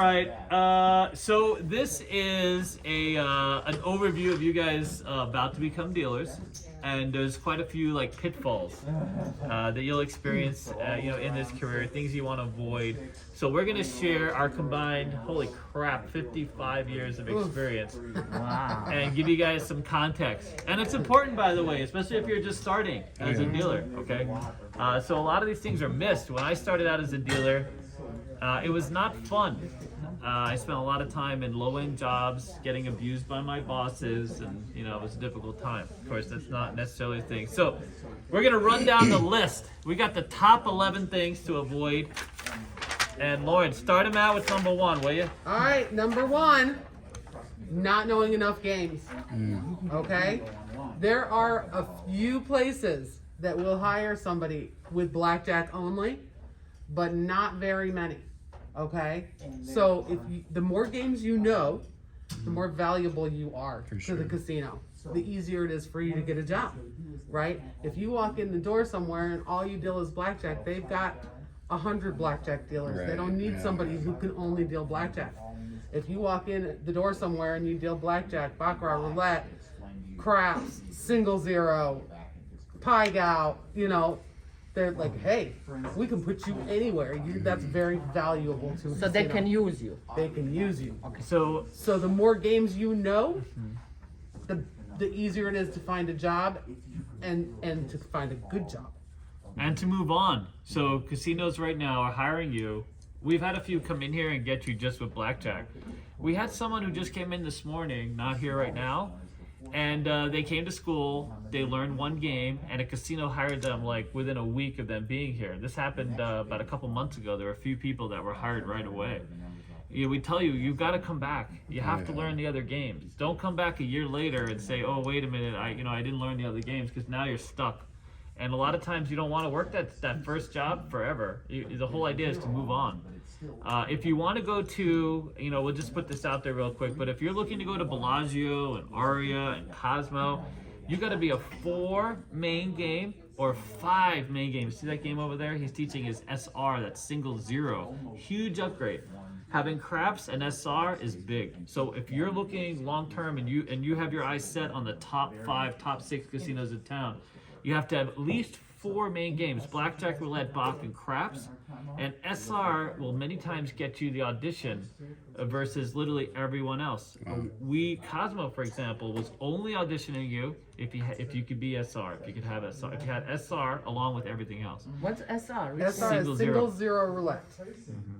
right. So this is an overview of you guys about to become dealers, and there's quite a few like pitfalls that you'll experience, in this career. Things you want to avoid. So we're gonna share our combined, holy crap, 55 years of experience, and give you guys some context. And it's important, by the way, especially if you're just starting as a dealer. Okay. So a lot of these things are missed. When I started out as a dealer, it was not fun. I spent a lot of time in low-end jobs, getting abused by my bosses, and it was a difficult time. Of course, that's not necessarily a thing. So we're gonna run down the list. We got the top 11 things to avoid. And Lauren, start them out with number 1, will you? All right, number 1, not knowing enough games. Okay? There are a few places that will hire somebody with blackjack only, but not very many. Okay? So the more games you know, the more valuable you are to the casino. The easier it is for you to get a job, right? If you walk in the door somewhere and all you deal is blackjack, they've got 100 blackjack dealers. They don't need somebody who can only deal blackjack. If you walk in the door somewhere and you deal blackjack, Baccarat, roulette, craps, single zero, Pai Gow, they're like, hey, we can put you anywhere. That's very valuable to us. So they can use you. They can use you. Okay. So the more games you know, the easier it is to find a job and to find a good job. And to move on. So casinos right now are hiring you. We've had a few come in here and get you just with blackjack. We had someone who just came in this morning, not here right now, and they came to school, they learned one game, and a casino hired them like within a week of them being here. This happened about a couple months ago. There were a few people that were hired right away. We tell you, you've got to come back. You have to learn the other games. Don't come back a year later and say, oh, wait a minute, I didn't learn the other games, because now you're stuck. And a lot of times you don't want to work that first job forever. The whole idea is to move on. If you want to go to, we'll just put this out there real quick, but if you're looking to go to Bellagio and Aria and Cosmo, you got to be a 4 main game or 5 main games. See that game over there? He's teaching his SR, that's single zero. Huge upgrade. Having craps and SR is big. So if you're looking long term and you have your eyes set on the top 5, top 6 casinos in town, you have to have at least 4 main games: blackjack, roulette, Bach, and craps. And SR will many times get you the audition versus literally everyone else. Cosmo, for example, was only auditioning you if you could be SR, if you could have SR, if you had SR along with everything else. What's SR? SR is single zero roulette.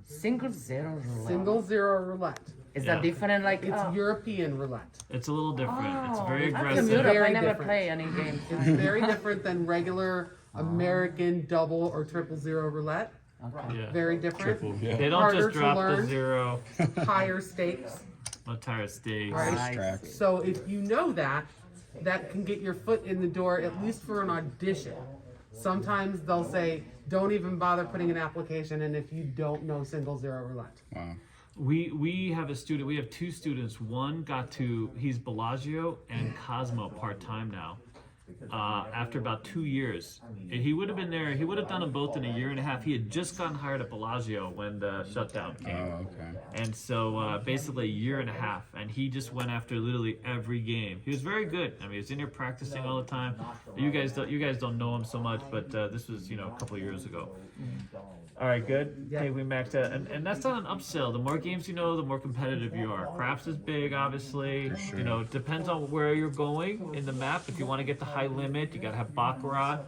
Single zero roulette. Single zero roulette. Is that different? Like It's European roulette. It's a little different. It's very I'm aggressive. from Europe. I Very never different. play any games. It's very different than regular American double or triple zero roulette. Yeah. Very different. They don't Harder just to drop the learn. zero. Higher stakes. Entire stakes. Right. So if you know that can get your foot in the door at least for an audition. Sometimes they'll say, don't even bother putting an application in if you don't know single zero roulette. Wow. We have a student. We have 2 students. One he's Bellagio and Cosmo part-time now. After about 2 years, and he would have been there. He would have done them both in a year and a half. He had just gotten hired at Bellagio when the shutdown came. Oh, okay. And so basically a year and a half, and he just went after literally every game. He was very good. I mean, he was in here practicing all the time. You guys don't know him so much, but this was a couple of years ago. All right, good. Okay, we maxed out, and that's not an upsell. The more games you know, the more competitive you are. Craps is big, obviously. Sure. It depends on where you're going in the map. If you want to get the high limit, you got to have Baccarat.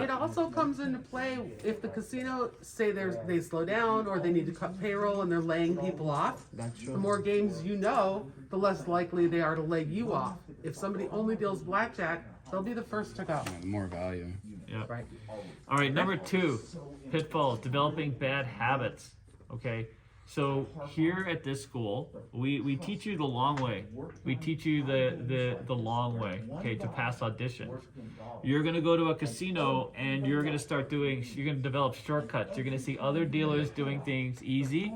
It also comes into play if the casino say they slow down or they need to cut payroll and they're laying people off. That's true. The more games you know, the less likely they are to lay you off. If somebody only deals blackjack, they'll be the first to go. Yeah, more value. Yeah. Right. All right, number 2, pitfalls, developing bad habits. Okay, so here at this school, we teach you the long way. We teach you the long way, okay, to pass auditions. You're gonna go to a casino and you're gonna develop shortcuts. You're gonna see other dealers doing things easy.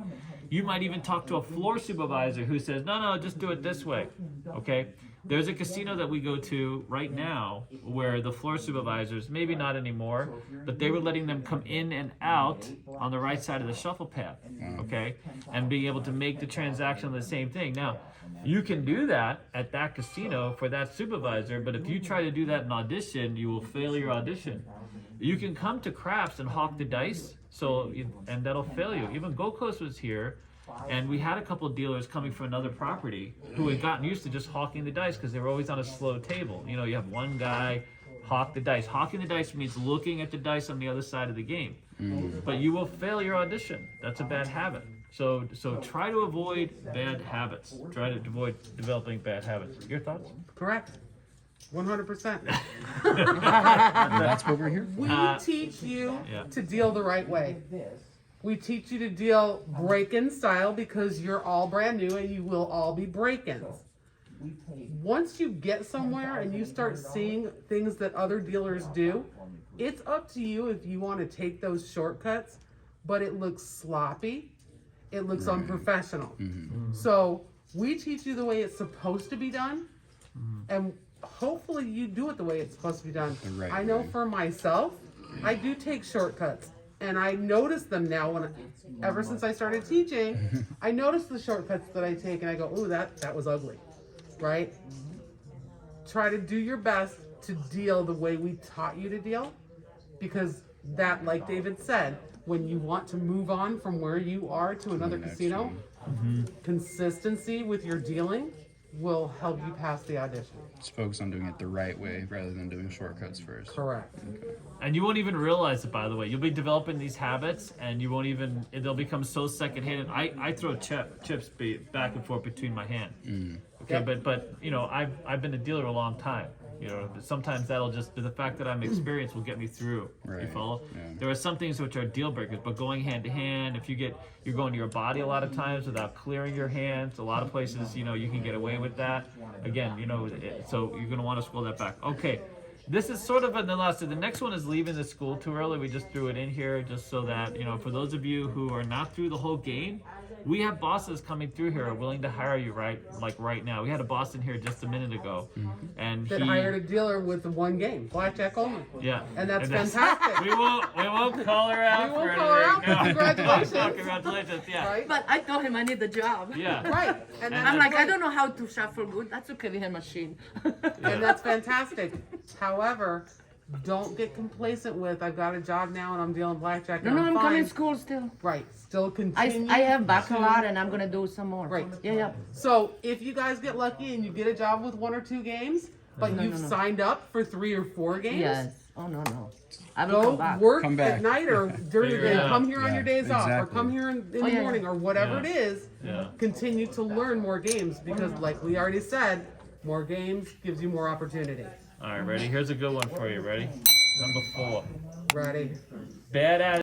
You might even talk to a floor supervisor who says, no, just do it this way, okay? There's a casino that we go to right now where the floor supervisors, maybe not anymore, but they were letting them come in and out on the right side of the shuffle pad, okay? And being able to make the transaction on the same thing. Now, you can do that at that casino for that supervisor, but if you try to do that in audition, you will fail your audition. You can come to craps and hawk the dice, and that'll fail you. Even Gold Coast was here, and we had a couple of dealers coming from another property who had gotten used to just hawking the dice because they were always on a slow table. You know, you have one guy hawk the dice. Hawking the dice means looking at the dice on the other side of the game. But you will fail your audition. That's a bad habit. So try to avoid bad habits. Try to avoid developing bad habits. Your thoughts? Correct. 100%. That's what we're here for. We teach you Yeah. to deal the right way. We teach you to deal break-in style because you're all brand new and you will all be break-ins. Once you get somewhere and you start seeing things that other dealers do, it's up to you if you want to take those shortcuts, but it looks sloppy. It looks unprofessional. So we teach you the way it's supposed to be done, and hopefully you do it the way it's supposed to be done. right I know way. for myself, I do take shortcuts, and I notice them now. Ever since I started teaching, I notice the shortcuts that I take, and I go, "Ooh, that was ugly," right? Try to do your best to deal the way we taught you to deal, because that, like David said, when you want to move on from where you are to another next casino, consistency with your dealing will help you pass the audition. Just focus on doing it the right way rather than doing shortcuts first. Correct. And you won't even realize it, by the way. You'll be developing these habits, and you won't even. They'll become so secondhand. I throw chips back and forth between my hand. Okay, Yep. but you know, I've been a dealer a long time. You know, sometimes that'll just the fact that I'm experienced will get me through. You Right, follow? yeah. There are some things which are deal breakers, but going hand to hand, if you're going to your body a lot of times without clearing your hands. A lot of places, you know, you can get away with that. Again, you know, so you're gonna want to scroll that back. Okay. This is sort of the last. The next one is leaving the school too early. We just threw it in here just so that, you know, for those of you who are not through the whole game, we have bosses coming through here are willing to hire you right now. We had a boss in here just a minute ago, and That he hired a dealer with the one game, blackjack only. yeah, And that's fantastic. We won't call her out. We won't for call her out, anything. but congratulations. Congratulations, yeah, Right? But I told him I need the job. yeah. Right. And I'm that's like, I great. don't know how to shuffle good. That's okay, we have a machine. And that's fantastic. However, don't get complacent with, I've got a job now and I'm dealing blackjack No, and no, I'm fine. coming school still. Right. Still continue. I have Baccarat and I'm gonna do some more. Right. Yeah. So if you guys get lucky and you get a job with 1 or 2 games, but No, you've no. signed up for 3 or 4 games, Yes. Oh no. I will go come back. work Come back. at night or during the Figure it day. out. Come here on Yeah, your days off, or exactly. come here in the yeah. morning, or whatever Yeah. it is. Yeah. Continue to learn more games because, like we already said, more games gives you more opportunity. All right, ready? Here's a good one for you. Ready? Number 4. Ready? Badass